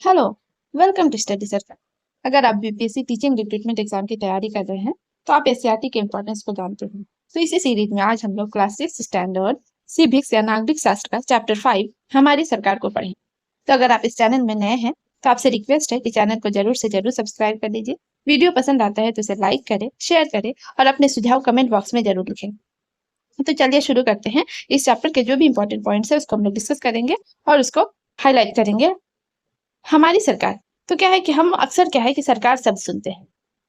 Hello. Welcome to study circle. अगर आप BPSC teaching recruitment exam की तैयारी कर रहे हैं तो आप एससीईआरटी के इम्पोर्टेंस को जानते हैं। तो इसी सीरीज में आज हम लोग क्लास 6 स्टैंडर्ड सिविक्स या नागरिक शास्त्र का चैप्टर 5 हमारी सरकार को पढ़ें। तो अगर आप इस चैनल में नए हैं तो आपसे रिक्वेस्ट है कि चैनल को जरूर से जरूर सब्सक्राइब कर लीजिए। वीडियो पसंद आता है तो इसे लाइक करें, शेयर करें और अपने सुझाव कमेंट बॉक्स में जरूर लिखें। तो चलिए शुरू करते हैं। इस चैप्टर के जो भी इंपॉर्टेंट पॉइंट्स है उसको हम लोग डिस्कस करेंगे और उसको हाईलाइट करेंगे। हमारी सरकार, तो क्या है कि हम अक्सर क्या है कि सरकार शब्द सुनते हैं,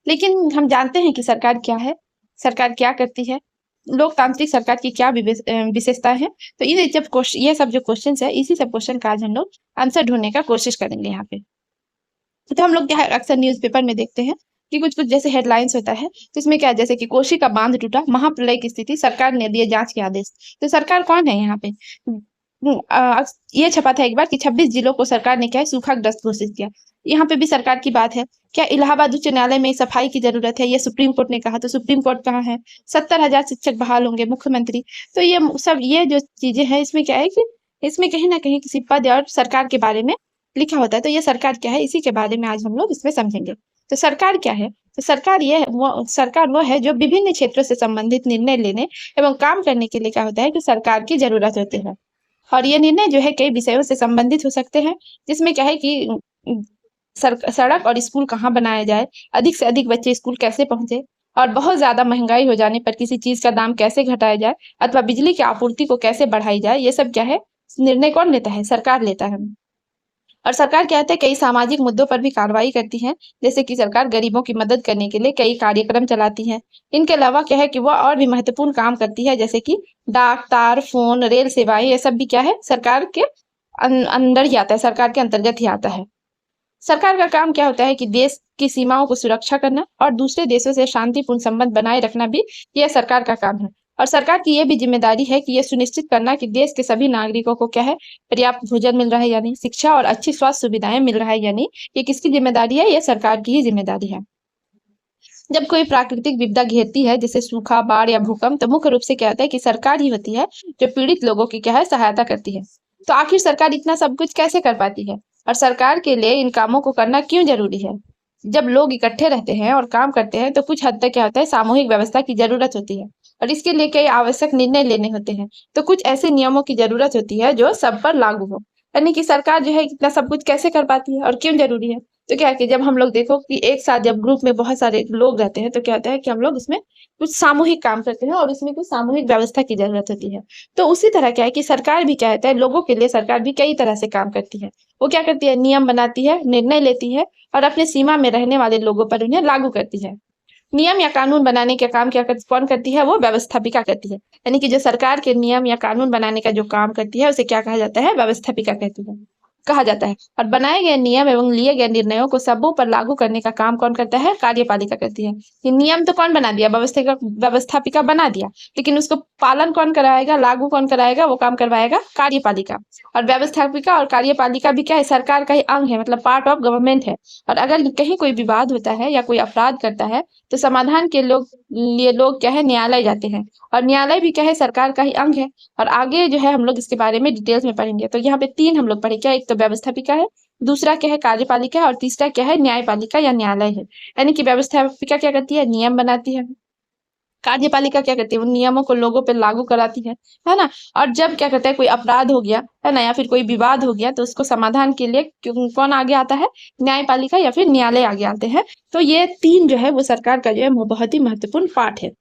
लेकिन हम जानते हैं कि सरकार क्या है, सरकार क्या करती है, लोकतांत्रिक सरकार की क्या विशेषता है। तो ये सब जो क्वेश्चन है, इसी सब क्वेश्चन का आज हम लोग आंसर ढूंढने का कोशिश करेंगे यहाँ पे। तो हम लोग क्या है अक्सर न्यूज़पेपर में देखते हैं कि कुछ कुछ जैसे हेडलाइंस होता है, तो इसमें क्या है जैसे कि कोशी का बांध टूटा, महाप्रलय की स्थिति, सरकार ने दिए जांच के आदेश। तो सरकार कौन है यहाँ पे? ये छपा था एक बार कि 26 जिलों को सरकार ने क्या है सूखाग्रस्त घोषित किया। यहाँ पे भी सरकार की बात है। क्या इलाहाबाद उच्च न्यायालय में सफाई की जरूरत है? ये सुप्रीम कोर्ट ने कहा। तो सुप्रीम कोर्ट कहाँ है? 70,000 शिक्षक बहाल होंगे, मुख्यमंत्री। तो ये जो चीजें हैं, इसमें क्या है कि इसमें कहीं ना कहीं किसी पद और सरकार के बारे में लिखा होता है। तो ये सरकार क्या है, इसी के बारे में आज हम लोग इसमें समझेंगे। तो सरकार क्या है? तो सरकार वो है जो विभिन्न क्षेत्रों से संबंधित निर्णय लेने एवं काम करने के लिए क्या होता है कि सरकार की जरूरत होती है। और ये निर्णय जो है कई विषयों से संबंधित हो सकते हैं, जिसमें क्या है कि सड़क और स्कूल कहाँ बनाया जाए, अधिक से अधिक बच्चे स्कूल कैसे पहुंचे, और बहुत ज्यादा महंगाई हो जाने पर किसी चीज का दाम कैसे घटाया जाए, अथवा बिजली की आपूर्ति को कैसे बढ़ाई जाए। ये सब क्या है निर्णय कौन लेता है? सरकार लेता है। और सरकार क्या है कई सामाजिक मुद्दों पर भी कार्रवाई करती है। जैसे कि सरकार गरीबों की मदद करने के लिए कई कार्यक्रम चलाती है। इनके अलावा क्या है कि वह और भी महत्वपूर्ण काम करती है, जैसे कि डाक, तार, फोन, रेल सेवाएं, ये सब भी क्या है सरकार के अंदर ही आता है, सरकार के अंतर्गत ही आता है। सरकार का काम क्या होता है कि देश की सीमाओं को सुरक्षा करना और दूसरे देशों से शांतिपूर्ण संबंध बनाए रखना भी यह सरकार का काम है। और सरकार की यह भी जिम्मेदारी है कि यह सुनिश्चित करना कि देश के सभी नागरिकों को क्या है पर्याप्त भोजन मिल रहा है या नहीं, शिक्षा और अच्छी स्वास्थ्य सुविधाएं मिल रहा है या नहीं। ये किसकी जिम्मेदारी है? ये सरकार की ही जिम्मेदारी है। जब कोई प्राकृतिक विपदा घेरती है, जैसे सूखा, बाढ़ या भूकंप, तो मुख्य रूप से क्या होता है कि सरकार ही होती है जो पीड़ित लोगों की क्या है सहायता करती है। तो आखिर सरकार इतना सब कुछ कैसे कर पाती है, और सरकार के लिए इन कामों को करना क्यों जरूरी है? जब लोग इकट्ठे रहते हैं और काम करते हैं तो कुछ हद तक क्या होता है सामूहिक व्यवस्था की जरूरत होती है, और इसके लिए कई आवश्यक निर्णय लेने होते हैं। तो कुछ ऐसे नियमों की जरूरत होती है जो सब पर लागू हो। यानी कि सरकार जो है इतना सब कुछ कैसे कर पाती है और क्यों जरूरी है? तो क्या है कि जब हम लोग देखो कि एक साथ जब ग्रुप में बहुत सारे लोग रहते हैं, तो क्या होता है कि हम लोग उसमें कुछ सामूहिक काम करते हैं और उसमें कुछ सामूहिक व्यवस्था की जरूरत होती है। तो उसी तरह क्या है कि सरकार भी क्या होता है, लोगों के लिए सरकार भी कई तरह से काम करती है। वो क्या करती है? नियम बनाती है, निर्णय लेती है और अपने सीमा में रहने वाले लोगों पर उन्हें लागू करती है। नियम या कानून बनाने का काम कौन करती है? वो व्यवस्थापिका करती है। यानी कि जो सरकार के नियम या कानून बनाने का जो काम करती है उसे क्या कहा जाता है? व्यवस्थापिका कहा जाता है। और बनाए गए नियम एवं लिए गए निर्णयों को सबों पर लागू करने का काम कौन करता है? कार्यपालिका करती है। ये नियम तो कौन बना दिया? व्यवस्थापिका बना दिया, लेकिन उसको पालन कौन कराएगा, लागू कौन कराएगा? वो काम करवाएगा कार्यपालिका। और व्यवस्थापिका और कार्यपालिका भी क्या है? सरकार का ही अंग है, मतलब पार्ट ऑफ गवर्नमेंट है। और अगर कहीं कोई विवाद होता है या कोई अपराध करता है तो समाधान के लिए लोग क्या है न्यायालय जाते हैं। और न्यायालय भी क्या है सरकार का ही अंग है। और आगे जो है हम लोग इसके बारे में डिटेल्स में पढ़ेंगे। तो यहाँ पे तीन हम लोग पढ़े, क्या? एक तो व्यवस्थापिका है, दूसरा क्या है कार्यपालिका है, और तीसरा क्या है न्यायपालिका या न्यायालय है। यानी कि व्यवस्थापिका क्या करती है? नियम बनाती है। कार्यपालिका क्या करती है? उन नियमों को लोगों पे लागू कराती है ना। और जब क्या कहते हैं कोई अपराध हो गया है ना, या फिर कोई विवाद हो गया, तो उसको समाधान के लिए कौन आगे आता है? न्यायपालिका या फिर न्यायालय आगे आते हैं। तो ये तीन जो है वो सरकार का जो है वो बहुत ही महत्वपूर्ण पार्ट है।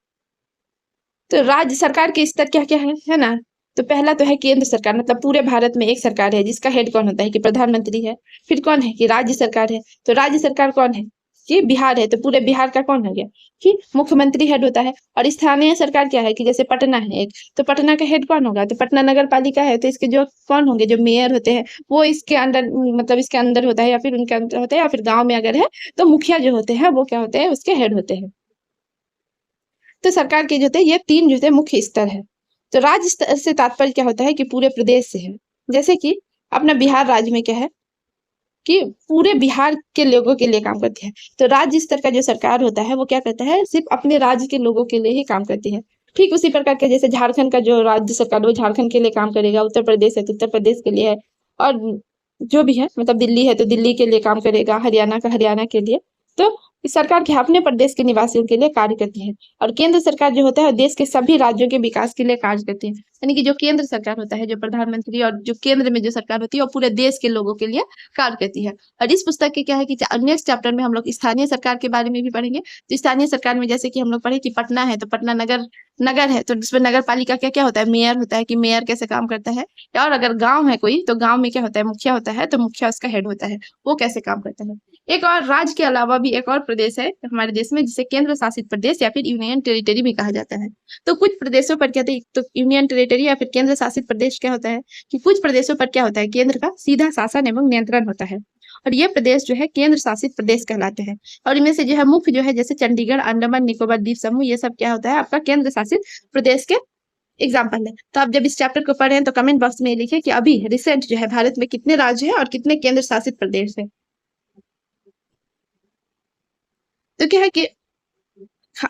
तो राज्य सरकार के स्तर क्या क्या है ना। तो पहला तो है केंद्र सरकार, मतलब पूरे भारत में एक सरकार है जिसका हेड कौन होता है? कि प्रधानमंत्री है। फिर कौन है? कि राज्य सरकार है। तो राज्य सरकार कौन है? कि बिहार है। तो पूरे बिहार का कौन हो गया? कि मुख्यमंत्री हेड होता है। और स्थानीय सरकार क्या है? कि जैसे पटना है एक, तो पटना का हेड कौन होगा? तो पटना नगर पालिका है। तो इसके जो कौन होंगे? जो मेयर होते हैं वो इसके अंडर, मतलब इसके अंदर होता है, या फिर उनके अंदर होता है, या फिर गाँव में अगर है तो मुखिया जो होते हैं वो क्या होते हैं? उसके हेड होते हैं। तो सरकार के जो थे ये तीन जो थे मुख्य स्तर है। तो राज्य स्तर से तात्पर्य क्या होता है? कि पूरे प्रदेश से है। जैसे कि अपना बिहार राज्य में क्या है कि पूरे बिहार के लोगों के लिए काम करती है। तो राज्य स्तर का जो सरकार होता है वो क्या करता है? सिर्फ अपने राज्य के लोगों के लिए ही काम करती है। ठीक उसी प्रकार के जैसे झारखंड का जो राज्य सरकार वो झारखंड के लिए काम करेगा, उत्तर प्रदेश है तो उत्तर प्रदेश के लिए है, और जो भी है, मतलब दिल्ली है तो दिल्ली के लिए काम करेगा, हरियाणा का हरियाणा के लिए। तो इस सरकार के अपने प्रदेश के निवासियों के लिए कार्य करती है। और केंद्र सरकार जो होता है देश के सभी राज्यों के विकास के लिए कार्य करती है। यानी कि जो केंद्र सरकार होता है, जो प्रधानमंत्री और जो केंद्र में जो सरकार होती है, वो पूरे देश के लोगों के लिए कार्य करती है। और इस पुस्तक के क्या है कि नेक्स्ट चैप्टर में हम लोग स्थानीय सरकार के बारे में भी पढ़ेंगे। तो स्थानीय सरकार में जैसे कि हम लोग पढ़े कि पटना है तो पटना नगर नगर है, तो इसमें नगर पालिका क्या क्या होता है, मेयर होता है कि मेयर कैसे काम करता है। और अगर गांव है कोई तो गांव में क्या होता है, मुखिया होता है, तो मुखिया उसका हेड होता है, वो कैसे काम करता है। एक और राज्य के अलावा भी एक और प्रदेश है हमारे देश में जिसे केंद्र शासित प्रदेश या फिर यूनियन टेरिटरी भी कहा जाता है। तो कुछ प्रदेशों पर क्या होता है, तो यूनियन टेरिटरी या फिर केंद्र शासित प्रदेश क्या होता है कि कुछ प्रदेशों पर क्या होता है, केंद्र का सीधा शासन एवं नियंत्रण होता है। और ये प्रदेश जो है केंद्र शासित प्रदेश कहलाते हैं। और इनमें से जो है मुख्य जो है जैसे चंडीगढ़, अंडमान निकोबार द्वीप समूह, ये सब क्या होता है आपका केंद्र शासित प्रदेश के एग्जाम्पल है। तो आप जब इस चैप्टर को पढ़ें तो कमेंट बॉक्स में लिखिए कि अभी रिसेंट जो है भारत में कितने राज्य हैं और कितने केंद्र शासित प्रदेश है। तो क्या है कि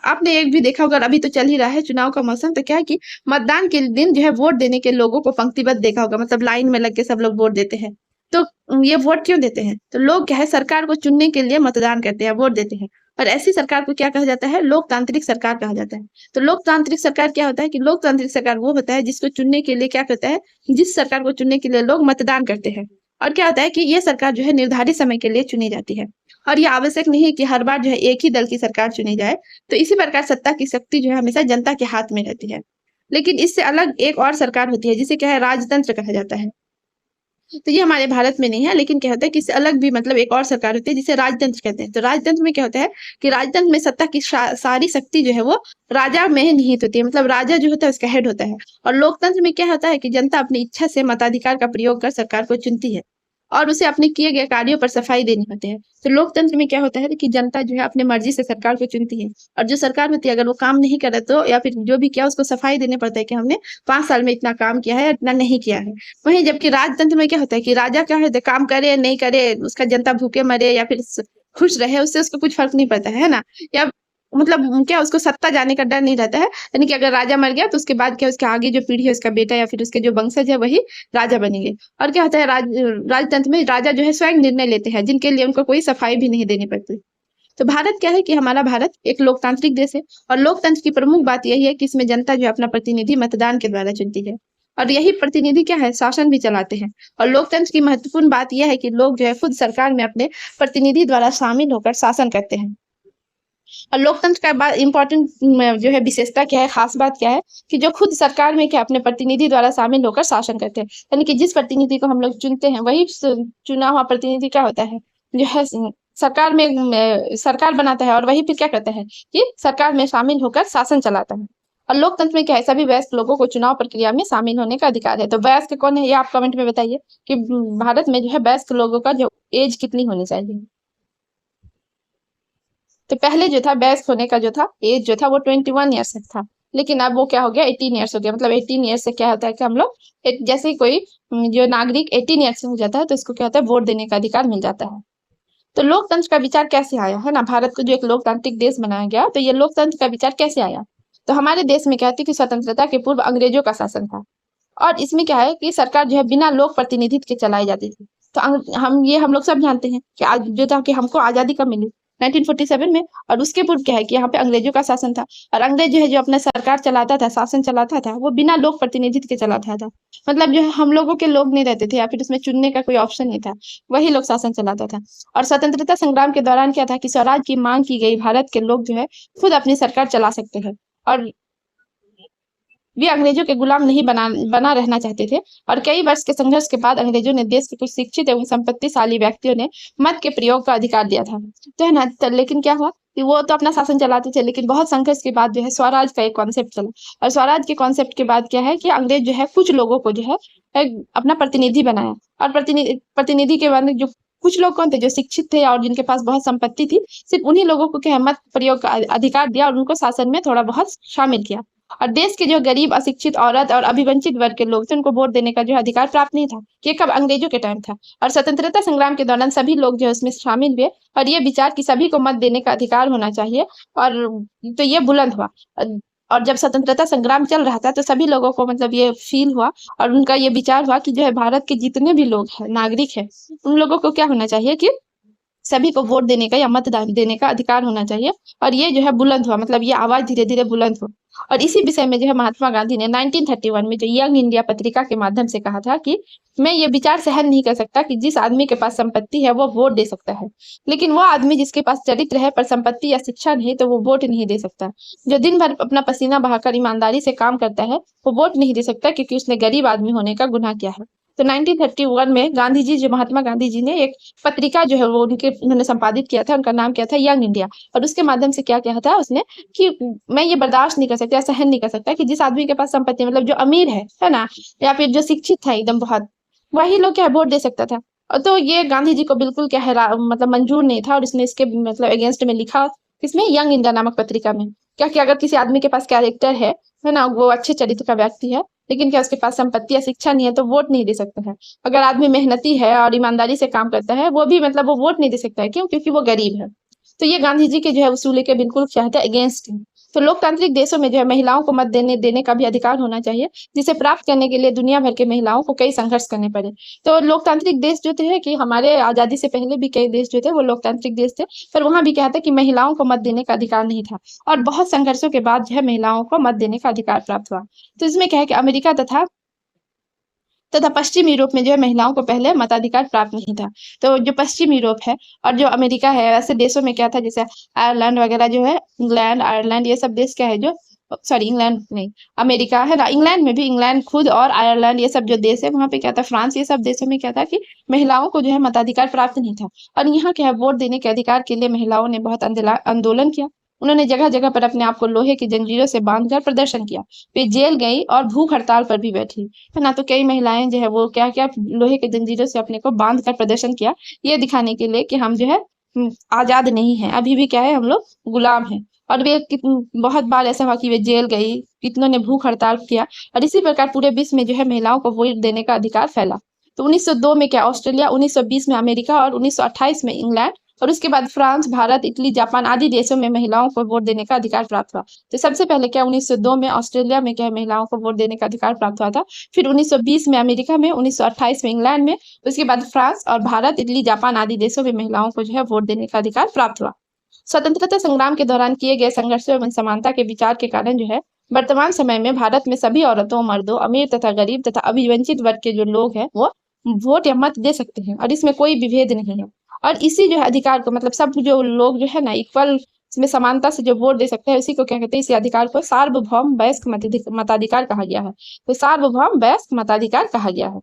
आपने एक भी देखा होगा, अभी तो चल ही रहा है चुनाव का मौसम, तो क्या है कि मतदान के दिन जो है वोट देने के लोगों को पंक्तिबद्ध देखा होगा, मतलब लाइन में लग के सब लोग वोट देते हैं। तो ये वोट क्यों देते हैं, तो लोग क्या है सरकार को चुनने के लिए मतदान करते हैं, वोट देते हैं। और ऐसी सरकार को क्या कहा जाता है, लोकतांत्रिक सरकार कहा जाता है। तो लोकतांत्रिक सरकार क्या होता है कि लोकतांत्रिक सरकार वो होता है जिसको चुनने के लिए क्या करता है, जिस सरकार को चुनने के लिए लोग मतदान करते हैं। और क्या होता है कि ये सरकार जो है निर्धारित समय के लिए चुनी जाती है। और ये आवश्यक नहीं है कि हर बार जो है एक ही दल की सरकार चुनी जाए। तो इसी प्रकार सत्ता की शक्ति जो है हमेशा जनता के हाथ में रहती है। लेकिन इससे अलग एक और सरकार होती है जिसे क्या है, राजतंत्र कहा जाता है। तो ये हमारे भारत में नहीं है, लेकिन क्या होता है कि इससे अलग भी मतलब एक और सरकार होती है जिसे राजतंत्र कहते हैं। तो राजतंत्र में क्या होता है कि राजतंत्र में सत्ता की सारी शक्ति जो है वो राजा में निहित होती है, मतलब राजा जो होता है उसका हेड होता है। और लोकतंत्र में क्या होता है कि जनता अपनी इच्छा से मताधिकार का प्रयोग कर सरकार को चुनती है और उसे अपने किए गए कार्यों पर सफाई देनी होती है। तो लोकतंत्र में क्या होता है कि जनता जो है अपनी मर्जी से सरकार को चुनती है, और जो सरकार होती है अगर वो काम नहीं करे तो या फिर जो भी किया उसको सफाई देने पड़ता है कि हमने 5 साल में इतना काम किया है, इतना नहीं किया है। वहीं जबकि राजतंत्र में क्या होता है कि राजा क्या है, काम करे नहीं करे, उसका जनता भूखे मरे या फिर खुश रहे, उससे उसको कुछ फर्क नहीं पड़ता है ना। या मतलब क्या उसको सत्ता जाने का डर नहीं रहता है। यानी कि अगर राजा मर गया तो उसके बाद क्या उसके आगे जो पीढ़ी है उसका बेटा या फिर उसके जो वंशज है वही राजा बनेंगे। और क्या होता है राजतंत्र में राजा जो है स्वयं निर्णय लेते हैं जिनके लिए उनको कोई सफाई भी नहीं देनी पड़ती। तो भारत क्या है कि हमारा भारत एक लोकतांत्रिक देश है। और लोकतंत्र की प्रमुख बात यही है कि इसमें जनता जो है अपना प्रतिनिधि मतदान के द्वारा चुनती है। और यही प्रतिनिधि क्या है, शासन भी चलाते हैं। और लोकतंत्र की महत्वपूर्ण बात यह है कि लोग जो है खुद सरकार में अपने प्रतिनिधि द्वारा शामिल होकर शासन करते हैं। और लोकतंत्र का बात इंपॉर्टेंट जो है विशेषता क्या है, खास बात क्या है कि जो खुद सरकार में क्या अपने प्रतिनिधि द्वारा शामिल होकर शासन करते हैं। यानी कि जिस प्रतिनिधि को हम लोग चुनते हैं वही चुना हुआ प्रतिनिधि क्या होता है, जो है सरकार में सरकार बनाता है और वही फिर क्या करता है कि सरकार में शामिल होकर शासन चलाता है। और लोकतंत्र में क्या है, सभी वयस्क लोगों को चुनाव प्रक्रिया में शामिल होने का अधिकार है। तो वयस्क कौन है ये आप कमेंट में बताइए कि भारत में जो है वयस्क लोगों का जो एज कितनी होनी चाहिए। तो पहले जो था वयस्क होने का जो था एज जो था वो 21 ईयर्स तक था, लेकिन अब वो क्या हो गया 18 ईयर्स हो गया। मतलब 18 ईयर्स से क्या होता है कि हम लोग जैसे ही कोई जो नागरिक 18 ईयर्स हो जाता है तो इसको क्या होता है, वोट देने का अधिकार मिल जाता है। तो लोकतंत्र का विचार कैसे आया है ना, भारत को जो एक लोकतांत्रिक देश बनाया गया, तो ये लोकतंत्र का विचार कैसे आया। तो हमारे देश में क्या थी कि स्वतंत्रता के पूर्व अंग्रेजों का शासन था। और इसमें क्या है कि सरकार जो है बिना लोक प्रतिनिधित्व के चलाई जाती थी। तो हम लोग सब जानते हैं कि आज जो था कि हमको आजादी कब मिली 1947 में। और उसके पूर्व क्या है कि यहाँ पे अंग्रेजों का शासन था। और अंग्रेज जो है जो अपना सरकार चलाता था, शासन चलाता था, वो बिना लोक प्रतिनिधित्व के चलाता था। मतलब जो है हम लोगों के लोग नहीं रहते थे या फिर उसमें चुनने का कोई ऑप्शन नहीं था, वही लोग शासन चलाता था। और स्वतंत्रता संग्राम के दौरान क्या था कि स्वराज की मांग की गई, भारत के लोग जो है खुद अपनी सरकार चला सकते हैं। और वे अंग्रेजों के गुलाम नहीं बना रहना चाहते थे। और कई वर्ष के संघर्ष के बाद अंग्रेजों ने देश के कुछ शिक्षित एवं संपत्तिशाली व्यक्तियों ने मत के प्रयोग का अधिकार दिया था। तो है ना, लेकिन क्या हुआ कि वो तो अपना शासन चलाते थे, लेकिन बहुत संघर्ष के बाद जो है स्वराज का एक कॉन्सेप्ट चला। और स्वराज के कॉन्सेप्ट के बाद क्या है कि अंग्रेज जो है कुछ लोगों को जो है अपना प्रतिनिधि बनाया। और प्रतिनिधि के बाद जो कुछ लोग कौन थे, जो शिक्षित थे और जिनके पास बहुत संपत्ति थी, सिर्फ उन्हीं लोगों को क्या है मत प्रयोग का अधिकार दिया और उनको शासन में थोड़ा बहुत शामिल किया। और देश के जो गरीब, अशिक्षित, औरत और अभिवंचित वर्ग के लोग थे उनको वोट देने का जो अधिकार प्राप्त नहीं था। ये कब, अंग्रेजों के टाइम था। और स्वतंत्रता संग्राम के दौरान सभी लोग जो है उसमें शामिल हुए और ये विचार कि सभी को मत देने का अधिकार होना चाहिए। और तो ये बुलंद हुआ। और जब स्वतंत्रता संग्राम चल रहा था तो सभी लोगों को मतलब ये फील हुआ और उनका ये विचार हुआ कि जो है भारत के जितने भी लोग हैं नागरिक हैं उन लोगों को क्या होना चाहिए कि सभी को वोट देने का या मतदान देने का अधिकार होना चाहिए। और ये जो है बुलंद हुआ, मतलब ये आवाज धीरे धीरे बुलंद हुआ। और इसी विषय में जो है महात्मा गांधी ने 1931 में जो यंग इंडिया पत्रिका के माध्यम से कहा था कि मैं ये विचार सहन नहीं कर सकता कि जिस आदमी के पास संपत्ति है वो वोट दे सकता है, लेकिन वो आदमी जिसके पास चरित्र है पर संपत्ति या शिक्षा नहीं तो वो वोट नहीं दे सकता। जो दिन भर अपना पसीना बहाकर ईमानदारी से काम करता है वो वोट नहीं दे सकता क्योंकि उसने गरीब आदमी होने का गुनाह किया है। तो 1931 में गांधी जी, जो महात्मा गांधी जी ने एक पत्रिका जो है वो उन्होंने संपादित किया था, उनका नाम क्या था, यंग इंडिया। और उसके माध्यम से क्या किया था उसने कि मैं ये बर्दाश्त नहीं कर सकता या सहन नहीं कर सकता कि जिस आदमी के पास संपत्ति, मतलब जो अमीर है ना, या फिर जो शिक्षित है एकदम बहुत, वही लोग क्या है वोट दे सकता था। और तो ये गांधी जी को बिल्कुल क्या है मतलब मंजूर नहीं था और इसने इसके मतलब अगेंस्ट में लिखा, इसमें यंग इंडिया नामक पत्रिका में, क्या कि अगर किसी आदमी के पास कैरेक्टर है ना, वो अच्छे चरित्र का व्यक्ति है, लेकिन क्या उसके पास संपत्ति या शिक्षा नहीं है तो वोट नहीं दे सकता है। अगर आदमी मेहनती है और ईमानदारी से काम करता है वो भी मतलब वो वोट नहीं दे सकता है, क्यों? क्योंकि वो गरीब है। तो ये गांधी जी के जो है उसूल के बिल्कुल क्या है अगेंस्ट है। तो लोकतांत्रिक देशों में जो है महिलाओं को मत देने देने का भी अधिकार होना चाहिए, जिसे प्राप्त करने के लिए दुनिया भर के महिलाओं को कई संघर्ष करने पड़े। तो लोकतांत्रिक देश जो थे कि हमारे आजादी से पहले भी कई देश जो थे वो लोकतांत्रिक देश थे, पर वहां भी क्या था कि महिलाओं को मत देने का अधिकार नहीं था। और बहुत संघर्षों के बाद जो है महिलाओं को मत देने का अधिकार प्राप्त हुआ। तो इसमें क्या है कि अमेरिका तथा पश्चिम यूरोप में जो है महिलाओं को पहले मताधिकार प्राप्त नहीं था। तो जो पश्चिम यूरोप है और जो अमेरिका है, ऐसे देशों में क्या था, जैसे आयरलैंड वगैरह जो है, इंग्लैंड, आयरलैंड, ये सब देश क्या है जो, सॉरी इंग्लैंड नहीं, अमेरिका है ना, इंग्लैंड में भी, इंग्लैंड खुद और आयरलैंड ये सब जो देश है वहां पे क्या था, फ्रांस, ये सब देशों में क्या था कि महिलाओं को जो है मताधिकार प्राप्त नहीं था। और यहाँ क्या है वोट देने के अधिकार के लिए महिलाओं ने बहुत आंदोलन किया। उन्होंने जगह जगह पर अपने आप को लोहे की जंजीरों से बांधकर प्रदर्शन किया, वे जेल गई और भूख हड़ताल पर भी बैठी, है ना। तो कई महिलाएं जो है वो क्या क्या लोहे के जंजीरों से अपने को बांध कर प्रदर्शन किया, ये दिखाने के लिए कि हम जो है आजाद नहीं है, अभी भी क्या है हम लोग गुलाम हैं। और वे बहुत बार ऐसा हुआ कि वे जेल गई, कितनों ने भूख हड़ताल किया। और इसी प्रकार पूरे विश्व में जो है महिलाओं को वोट देने का अधिकार फैला। तो 1902 में क्या ऑस्ट्रेलिया, 1920 में अमेरिका और 1928 में इंग्लैंड, और उसके बाद फ्रांस, भारत, इटली, जापान आदि देशों में महिलाओं को वोट देने का अधिकार प्राप्त हुआ। तो सबसे पहले क्या 1902 में ऑस्ट्रेलिया में क्या महिलाओं को वोट देने का अधिकार प्राप्त हुआ था, फिर 1920 में अमेरिका में, 1928 में इंग्लैंड में, उसके बाद फ्रांस और भारत, इटली, जापान आदि देशों में महिलाओं को जो है वोट देने का अधिकार प्राप्त हुआ। स्वतंत्रता संग्राम के दौरान किए गए संघर्षों एवं समानता के विचार के कारण जो है वर्तमान समय में भारत में सभी औरतों, मर्दों, अमीर तथा गरीब तथा अभिवंचित वर्ग के जो लोग हैं वो वोट या मत दे सकते हैं और इसमें कोई विभेद नहीं है। और इसी जो है अधिकार को, मतलब सब जो लोग जो है ना इक्वल, इसमें समानता से जो वोट दे सकते हैं, इसी को क्या कहते हैं, इसी अधिकार को सार्वभौम वयस्क मताधिकार कहा गया है। तो सार्वभौम वयस्क मताधिकार कहा गया है।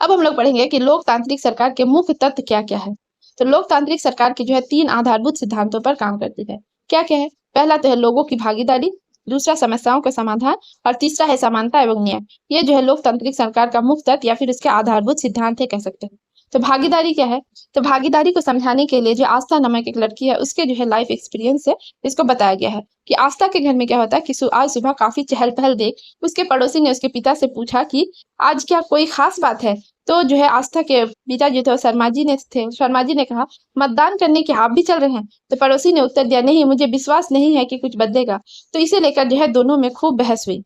अब हम लोग पढ़ेंगे कि लोकतांत्रिक सरकार के मुख्य तत्व क्या क्या है। तो लोकतांत्रिक सरकार की जो है 3 आधारभूत सिद्धांतों पर काम करती है। क्या क्या है? पहला तो है लोगों की भागीदारी, दूसरा समस्याओं का समाधान, और तीसरा है समानता एवं न्याय। ये जो है लोकतांत्रिक सरकार का मुख्य तत्व या फिर इसके आधारभूत सिद्धांत है, कह सकते हैं। तो भागीदारी क्या है? तो भागीदारी को समझाने के लिए जो आस्था नामक एक लड़की है उसके जो है लाइफ एक्सपीरियंस है, इसको बताया गया है कि आस्था के घर में क्या होता है कि आज सुबह काफी चहल पहल देख उसके पड़ोसी ने उसके पिता से पूछा कि आज क्या कोई खास बात है? तो जो है आस्था के पिता जो थे शर्मा जी ने कहा मतदान करने के आप भी चल रहे हैं? तो पड़ोसी ने उत्तर दिया नहीं, मुझे विश्वास नहीं है कि कुछ बदलेगा। तो इसे लेकर जो है दोनों में खूब बहस हुई।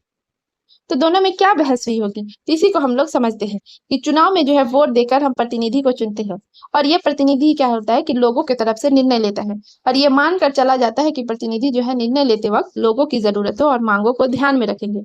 तो दोनों में क्या बहस हुई होगी, तो इसी को हम लोग समझते हैं कि चुनाव में जो है वोट देकर हम प्रतिनिधि को चुनते हैं, और ये प्रतिनिधि क्या होता है कि लोगों की तरफ से निर्णय लेता है, और ये मानकर चला जाता है कि प्रतिनिधि जो है निर्णय लेते वक्त लोगों की जरूरतों और मांगों को ध्यान में रखेंगे।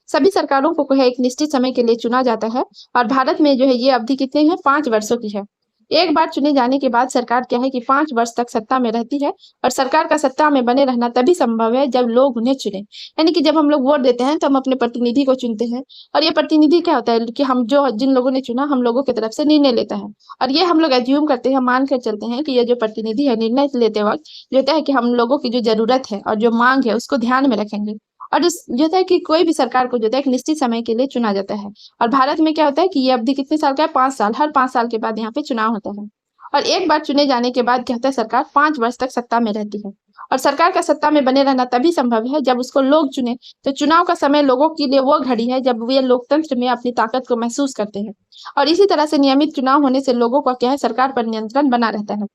सभी सरकारों को है एक निश्चित समय के लिए चुना जाता है, और भारत में जो है ये अवधि कितने हैं, 5 वर्षों की है। एक बार चुने जाने के बाद सरकार क्या है कि 5 वर्ष तक सत्ता में रहती है, और सरकार का सत्ता में बने रहना तभी संभव है जब लोग उन्हें चुने। यानी कि जब हम लोग वोट देते हैं तो हम अपने प्रतिनिधि को चुनते हैं, और ये प्रतिनिधि क्या होता है कि हम जो जिन लोगों ने चुना हम लोगों की तरफ से निर्णय लेता है, और ये हम लोग एज्यूम करते हैं, मान कर चलते हैं कि ये जो प्रतिनिधि है निर्णय लेते वक्त जो होता है कि हम लोगों की जो जरूरत है और जो मांग है उसको ध्यान में रखेंगे। और इस जो होता है कि कोई भी सरकार को जो होता है एक निश्चित समय के लिए चुना जाता है, और भारत में क्या होता है कि ये अवधि कितने साल का है, 5 साल, हर 5 साल के बाद यहाँ पे चुनाव होता है। और एक बार चुने जाने के बाद क्या होता है, सरकार 5 वर्ष तक सत्ता में रहती है, और सरकार का सत्ता में बने रहना तभी संभव है जब उसको लोग चुने। तो चुनाव का समय लोगों के लिए वो घड़ी है जब वे लोकतंत्र में अपनी ताकत को महसूस करते हैं, और इसी तरह से नियमित चुनाव होने से लोगों का क्या है सरकार पर नियंत्रण बना रहता है।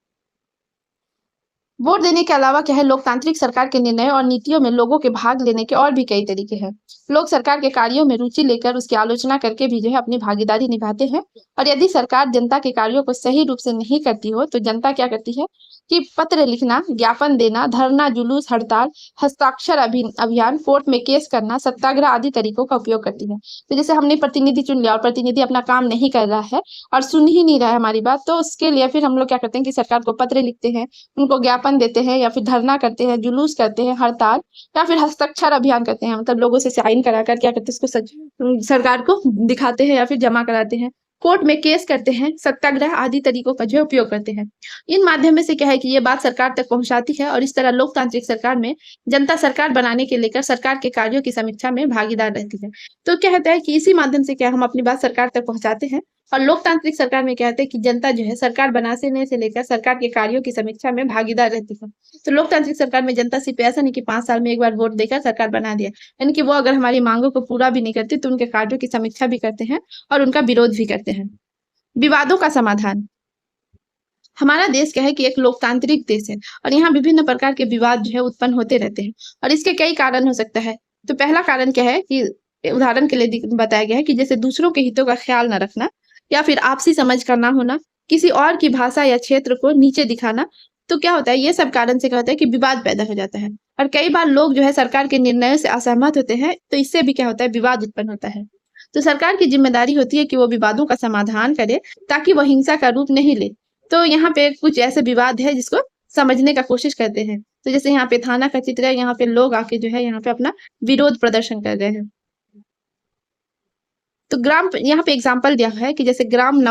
वोट देने के अलावा क्या है, लोकतांत्रिक सरकार के निर्णयों और नीतियों में लोगों के भाग लेने के और भी कई तरीके हैं। लोग सरकार के कार्यों में रुचि लेकर उसकी आलोचना करके भी जो है अपनी भागीदारी निभाते हैं। और यदि सरकार जनता के कार्यों को सही रूप से नहीं करती हो तो जनता क्या करती है कि पत्र लिखना, ज्ञापन देना, धरना, जुलूस, हड़ताल, हस्ताक्षर अभियान, कोर्ट में केस करना, सत्याग्रह आदि तरीकों का उपयोग करती है। तो जैसे हमने प्रतिनिधि चुन लिया और प्रतिनिधि अपना काम नहीं कर रहा है और सुन ही नहीं रहा है हमारी बात, तो उसके लिए फिर हम लोग क्या करते हैं कि सरकार को पत्र लिखते हैं, उनको ज्ञापन देते हैं या फिर धरना करते हैं, जुलूस करते हैं, हड़ताल या फिर हस्ताक्षर अभियान करते हैं। मतलब लोगों से साइन कराकर क्या करते हैं, उसको सरकार को दिखाते हैं या फिर जमा कराते हैं। कोर्ट में केस करते हैं, सत्याग्रह आदि तरीकों का जो है उपयोग करते हैं। इन माध्यम से क्या है कि ये बात सरकार तक पहुंचाती है और इस तरह लोकतांत्रिक सरकार में जनता सरकार बनाने के लेकर सरकार के कार्यों की समीक्षा में भागीदार रहती है। तो क्या होता है कि इसी माध्यम से क्या हम अपनी बात सरकार तक पहुंचाते हैं। और लोकतांत्रिक सरकार में क्या होता है कि जनता जो है सरकार बनाने से लेकर सरकार के कार्यों की समीक्षा में भागीदार रहती है। तो लोकतांत्रिक सरकार में जनता सिर्फ ऐसा नहीं कि 5 साल में एक बार वोट देकर सरकार बना दिया, यानी कि वो अगर हमारी मांगों को पूरा भी नहीं करती तो उनके कार्यों की समीक्षा भी करते हैं और उनका विरोध भी करते हैं। विवादों का समाधान। हमारा देश क्या है कि एक लोकतांत्रिक देश है और यहाँ विभिन्न प्रकार के विवाद जो है उत्पन्न होते रहते हैं और इसके कई कारण हो सकता है। तो पहला कारण क्या है कि उदाहरण के लिए बताया गया है कि जैसे दूसरों के हितों का ख्याल न रखना या फिर आपसी समझ का ना होना, किसी और की भाषा या क्षेत्र को नीचे दिखाना। तो क्या होता है, ये सब कारण से क्या होता है कि विवाद पैदा हो जाता है और कई बार लोग जो है सरकार के निर्णयों से असहमत होते हैं, तो इससे भी क्या होता है, विवाद उत्पन्न होता है। तो सरकार की जिम्मेदारी होती है कि वो विवादों का समाधान करे ताकि वह हिंसा का रूप नहीं ले। तो यहाँ पे कुछ ऐसे विवाद है जिसको समझने का कोशिश करते हैं। तो जैसे यहाँ पे थाना का चित्र है, यहाँ पे लोग आके जो है यहाँ पे अपना विरोध प्रदर्शन कर रहे हैं। तो यहाँ पे एग्जाम्पल दिया है कि जैसे ग्राम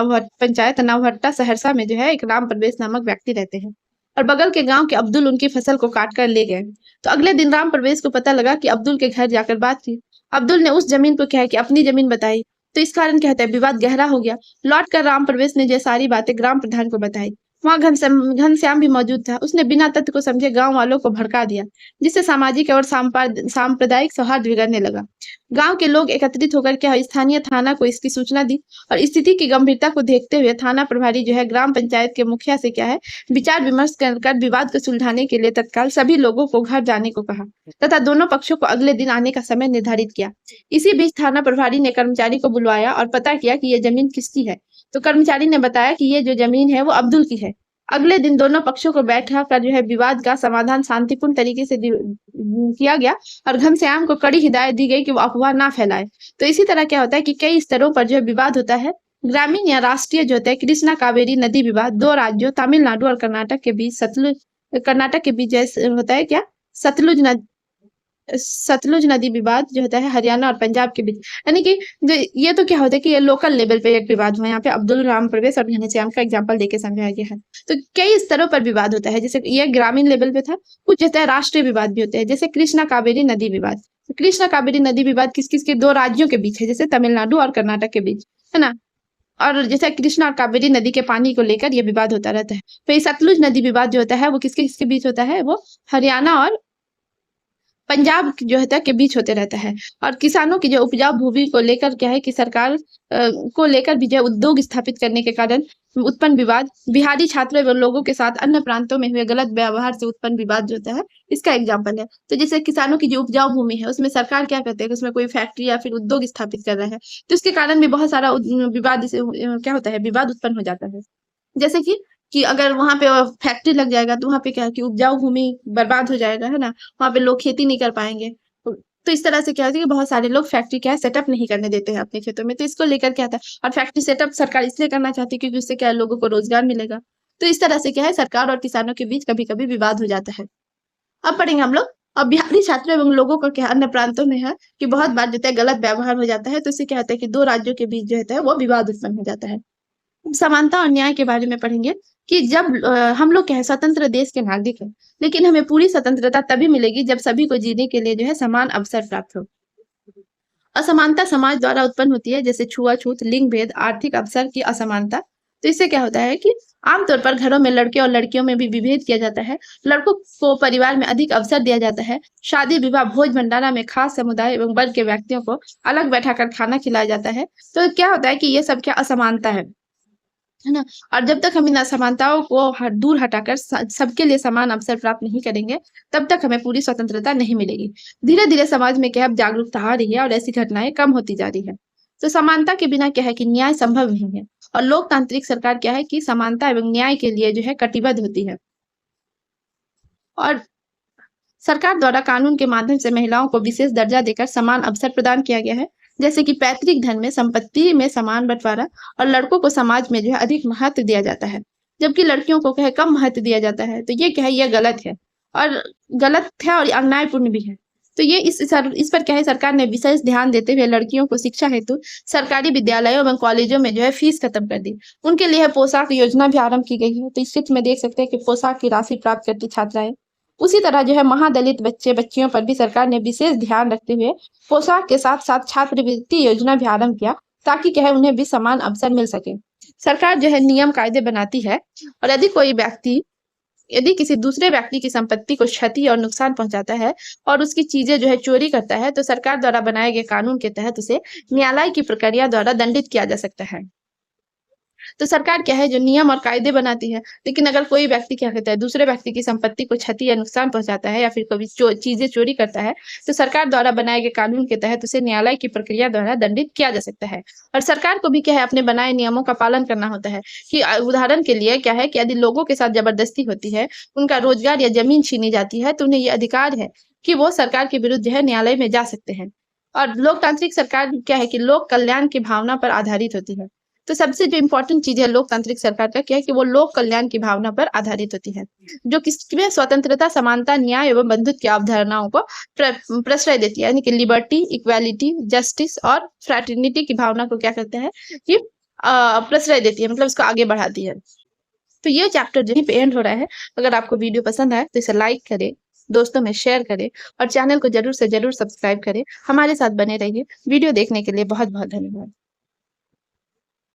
पंचायत नवहट्टा सहरसा में जो है एक राम प्रवेश नामक व्यक्ति रहते हैं और बगल के गांव के अब्दुल उनकी फसल को काट कर ले गए। तो अगले दिन राम प्रवेश को पता लगा कि अब्दुल के घर जाकर बात की। अब्दुल ने उस जमीन को क्या है कि अपनी जमीन बताई। तो इस कारण क्या होता है, विवाद गहरा हो गया। लौट कर राम प्रवेश ने जो सारी बातें ग्राम प्रधान को बताई। वहां घनश्याम भी मौजूद था। उसने बिना तथ्य को समझे गांव वालों को भड़का दिया, जिससे सामाजिक और सांप्रदायिक सौहार्द बिगड़ने लगा। गांव के लोग एकत्रित होकर क्या स्थानीय थाना को इसकी सूचना दी और स्थिति की गंभीरता को देखते हुए थाना प्रभारी जो है ग्राम पंचायत के मुखिया से क्या है विचार विमर्श कर विवाद को सुलझाने के लिए तत्काल सभी लोगों को घर जाने को कहा तथा दोनों पक्षों को अगले दिन आने का समय निर्धारित किया। इसी बीच थाना प्रभारी ने कर्मचारी को बुलवाया और पता किया कि यह जमीन किसकी है। तो कर्मचारी ने बताया कि ये जो जमीन है वो अब्दुल की है। अगले दिन दोनों पक्षों को बैठा कर जो है विवाद का समाधान शांतिपूर्ण तरीके से किया गया और घनश्याम को कड़ी हिदायत दी गई कि वो अफवाह ना फैलाए। तो इसी तरह क्या होता है कि कई स्तरों पर जो है विवाद होता है। ग्रामीण या राष्ट्रीय जो होता है कृष्णा कावेरी नदी विवाद, दो राज्यों तमिलनाडु और कर्नाटक के बीच जैसे होता है क्या सतलुज नदी विवाद जो होता है हरियाणा और पंजाब के बीच। यानी कि जो ये तो क्या होता है कि ये लोकल लेवल पे एक विवाद हुआ। यहाँ पे अब्दुल राम प्रवेश और घनश्याम का एग्जांपल देके समझाया गया है। तो कई स्तरों पर विवाद होता है, जैसे ये ग्रामीण लेवल पे था। कुछ जैसे राष्ट्रीय विवाद भी होते हैं, जैसे कृष्णा कावेरी नदी विवाद। तो कृष्णा कावेरी नदी विवाद किस किस के, दो राज्यों के बीच है, जैसे तमिलनाडु और कर्नाटक के बीच, है ना। और जैसे कृष्णा और कावेरी नदी के पानी को लेकर यह विवाद होता रहता है। फिर सतलुज नदी विवाद जो होता है वो किसके किसके बीच होता है, वो हरियाणा और पंजाब जो होता है के बीच होते रहता है। और किसानों की जो उपजाऊ भूमि को लेकर क्या है कि सरकार को लेकर भी जो उद्योग स्थापित करने के कारण उत्पन्न विवाद, बिहारी छात्रों एवं लोगों के साथ अन्य प्रांतों में हुए गलत व्यवहार से उत्पन्न विवाद जो होता है इसका एग्जाम्पल है। तो जैसे किसानों की जो उपजाऊ भूमि है उसमें सरकार क्या करते हैं कि उसमें कोई फैक्ट्री या फिर उद्योग स्थापित कर रहा है, तो इसके कारण भी बहुत सारा विवाद क्या होता है, विवाद उत्पन्न हो जाता है। जैसे कि अगर वहां पे फैक्ट्री लग जाएगा तो वहां पे क्या है कि उपजाऊ भूमि बर्बाद हो जाएगा, है ना। वहां पे लोग खेती नहीं कर पाएंगे। तो इस तरह से क्या होता है कि बहुत सारे लोग फैक्ट्री क्या है सेटअप नहीं करने देते हैं अपने खेतों में। तो इसको लेकर क्या था, और फैक्ट्री सेटअप सरकार इसलिए करना चाहती है क्योंकि उससे क्या है लोगों को रोजगार मिलेगा। तो इस तरह से क्या है सरकार और किसानों के बीच कभी कभी विवाद हो जाता है। अब पढ़ेंगे हम लोग। अब बिहारी छात्रों एवं लोगों का क्या अन्य प्रांतों में है कि बहुत बार जो है गलत व्यवहार हो जाता है। तो इससे क्या होता है कि दो राज्यों के बीच जो होता है वो विवाद उत्पन्न हो जाता है। समानता और न्याय के बारे में पढ़ेंगे कि जब हम लोग क्या है स्वतंत्र देश के नागरिक हैं, लेकिन हमें पूरी स्वतंत्रता तभी मिलेगी जब सभी को जीने के लिए जो है समान अवसर प्राप्त हो। असमानता समाज द्वारा उत्पन्न होती है, जैसे छुआछूत, लिंग भेद, आर्थिक अवसर की असमानता। तो इससे क्या होता है कि आमतौर पर घरों में लड़के और लड़कियों में भी विभेद किया जाता है। लड़कों को परिवार में अधिक अवसर दिया जाता है। शादी विवाह भोज भंडारा में खास समुदाय एवं वर्ग के व्यक्तियों को अलग बैठाकर खाना खिलाया जाता है। तो क्या होता है कि ये सब क्या असमानता है। है ना? और जब तक हम इन असमानताओं को दूर हटाकर सबके लिए समान अवसर प्राप्त नहीं करेंगे, तब तक हमें पूरी स्वतंत्रता नहीं मिलेगी। धीरे-धीरे समाज में क्या है, अब जागरूकता आ रही है और ऐसी घटनाएँ कम होती जा रही है। तो समानता के बिना क्या है कि न्याय संभव नहीं है और लोकतांत्रिक सरकार क्या है कि समानता एवं न्याय के लिए जो है कटिबद्ध होती है। और सरकार द्वारा कानून के माध्यम से महिलाओं को विशेष दर्जा देकर समान अवसर प्रदान किया गया है, जैसे कि पैतृक धन में, संपत्ति में समान बंटवारा और लड़कों को समाज में जो है अधिक महत्व दिया जाता है, जबकि लड़कियों को क्या है कम महत्व दिया जाता है। तो ये क्या है, ये गलत है और गलत है और अन्यायपूर्ण भी है। तो ये इस पर क्या है, सरकार ने विशेष ध्यान देते हुए लड़कियों को शिक्षा हेतु सरकारी विद्यालयों एवं कॉलेजों में जो है फीस खत्म कर दी। उनके लिए पोशाक योजना भी आरंभ की गई है। तो इस चित्र में देख सकते हैं कि पोशाक की राशि प्राप्त करती छात्राएं। उसी तरह जो है महादलित बच्चे बच्चियों पर भी सरकार ने विशेष ध्यान रखते हुए पोशाक के साथ साथ छात्रवृत्ति योजना भी आरंभ किया, ताकि क्या है उन्हें भी समान अवसर मिल सके। सरकार जो है नियम कायदे बनाती है और यदि किसी दूसरे व्यक्ति की संपत्ति को क्षति और नुकसान पहुंचाता है और उसकी चीजें जो है चोरी करता है, तो सरकार द्वारा बनाए गए कानून के तहत उसे न्यायालय की प्रक्रिया द्वारा दंडित किया जा सकता है। तो सरकार क्या है जो नियम और कायदे बनाती है, लेकिन अगर कोई व्यक्ति क्या कहता है दूसरे व्यक्ति की संपत्ति को क्षति या नुकसान पहुंचाता है या फिर कभी चीजें चोरी करता है, तो सरकार द्वारा बनाए गए कानून के तहत उसे न्यायालय की प्रक्रिया द्वारा दंडित किया जा सकता है। और सरकार को भी क्या है अपने बनाए नियमों का पालन करना होता है कि उदाहरण के लिए क्या है कि यदि लोगों के साथ जबरदस्ती होती है, उनका रोजगार या जमीन छीनी जाती है, तो उन्हें ये अधिकार है कि वो सरकार के विरुद्ध जो है न्यायालय में जा सकते हैं। और लोकतांत्रिक सरकार क्या है कि लोक कल्याण की भावना पर आधारित होती है। तो सबसे जो इम्पोर्टेंट चीज है लोकतांत्रिक सरकार का क्या है कि वो लोक कल्याण की भावना पर आधारित होती है, जो किसमें स्वतंत्रता, समानता, न्याय एवं बंधुत्व की अवधारणाओं को प्रश्रय देती है, यानी कि लिबर्टी, इक्वालिटी, जस्टिस और फ्रैटर्निटी की भावना को क्या करते हैं कि प्रश्रय देती है, मतलब उसको आगे बढ़ाती है। तो ये चैप्टर यहीं पे एंड हो रहा है। अगर आपको वीडियो पसंद आए तो इसे लाइक करें, दोस्तों में शेयर करें और चैनल को जरूर से जरूर सब्सक्राइब करें। हमारे साथ बने रहिए। वीडियो देखने के लिए बहुत बहुत धन्यवाद।